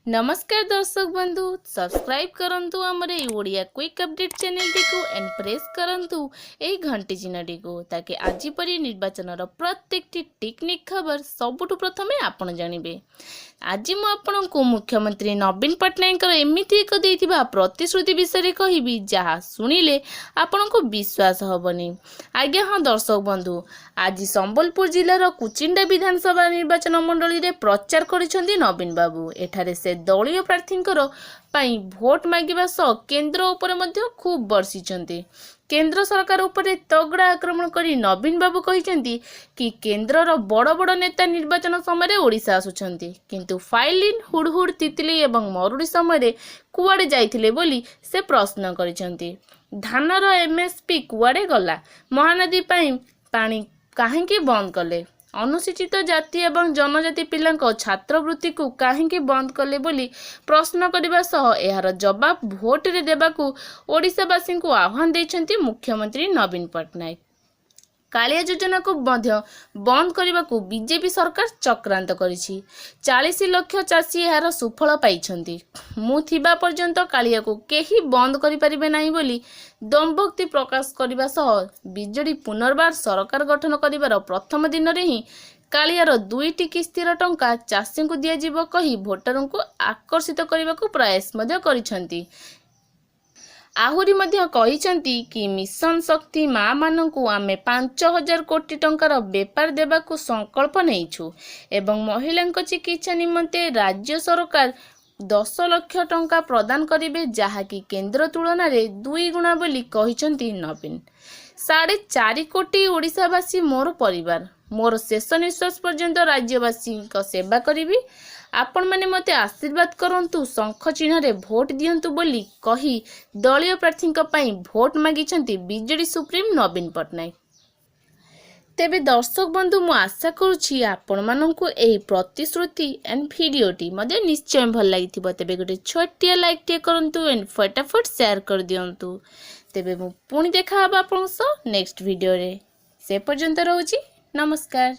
नमस्कार दर्शक बंधु सब्सक्राइब करंतु हमर ए ओडिया क्विक अपडेट चैनल टी एंड प्रेस करंतु ए घंटी चिन्हटी को ताकि आज परी निर्वाचन प्रत्येक टेक्निक खबर सबुठु प्रथमे आपण जानिबे। आज मु आपण को मुख्यमंत्री नवीन पट्टनायक एमिति एक देथिबा प्रतिश्रुति विषय कहिबी जहा सुनिले आपण को विश्वास हबनी। आज्ञा हाँ दर्शक बंधु आज संबलपुर जिलार कुचिंडा विधानसभा निर्वाचन मंडली रे प्रचार करिसेंती नवीन बाबू। एठारे से दलीय प्रार्थींकर पाई भोट मागिबा सह केंद्र उपरे मध्य खूब बर्षिचंती। केंद्र सरकार उपरे तगड़ा आक्रमण करी नवीन बाबू कहिसेंती कि केंद्रर बड़ बड़ नेता निर्वाचन समय ओडिशा आसुछंती किंतु फाइलिन हुड़हुड़ तितली एवं मरुड़ी समय कुआडे जाइथिले बोली से प्रश्न करिसेंती। धानर एमएसपी कुआडे गला, महानदी पानी काहेकि बंद कले, अनुसूचित जाति एवं जनजाति पिलांको छात्रवृत्ति को काहेकि बंद कले बोली प्रश्न करने सह यार जवाब भोट रे देबाकू ओडिशावासी को आह्वान देइछंती मुख्यमंत्री नवीन पट्टनायक। कालिया योजना को मध्य बंद करने को बीजेपी सरकार चक्रांत करिछि। 40 लाख चाषी यार सुफल पाइछंती। मु थिबा पर्यंत कालिया को केही बंद करि परिबे नाही बोली दमभक्ति प्रकाश करने सह बीजेडी पुनर्बार सरकार गठन करिवार प्रथम दिन रे ही कालियार 2टी किस्तीर टंका चाषी को दिया जीव कही भोटर को आकर्षित करने को प्रयास मध्य करिछंती। आहुरी मध्य कहिछंती कि मिशन शक्ति माँ मानकू आमे 5000 कोटी टंकार बेपार देबाकू संकल्प नेइछु एवं महिलांक चिकित्सा निमंते राज्य सरकार 10 लाख टंका प्रदान करिवे जहाँकि केंद्र तुलना रे 2 गुणा बोली कहिछंती नवीन। 4.5 कोटी ओडिशावासी मोर परिवार, मोर शेष निश्वास पर्यंत राज्यवासी सेवा करी। आपण माने मते आशीर्वाद करंतु, शंख चिन्ह रे भोट दियंतु बोली कही दलीय प्रार्थी भोट मागिछंती बीजेडी सुप्रीम नवीन पट्टनायक। तेबे दर्शक बंधु मु आशा करुछि आपण माननकु एही प्रतिश्रुति एंड भिडियोटी मते निश्चय भल लागिथिबो। तेबे गोटे छोटिया लाइक टे करंतु एंड फटाफट शेयर कर दियंतु। तेबे मु पुणी देखा हबा आपण सो नेक्स्ट वीडियो रे। से पर्यंत रहउछि, नमस्कार।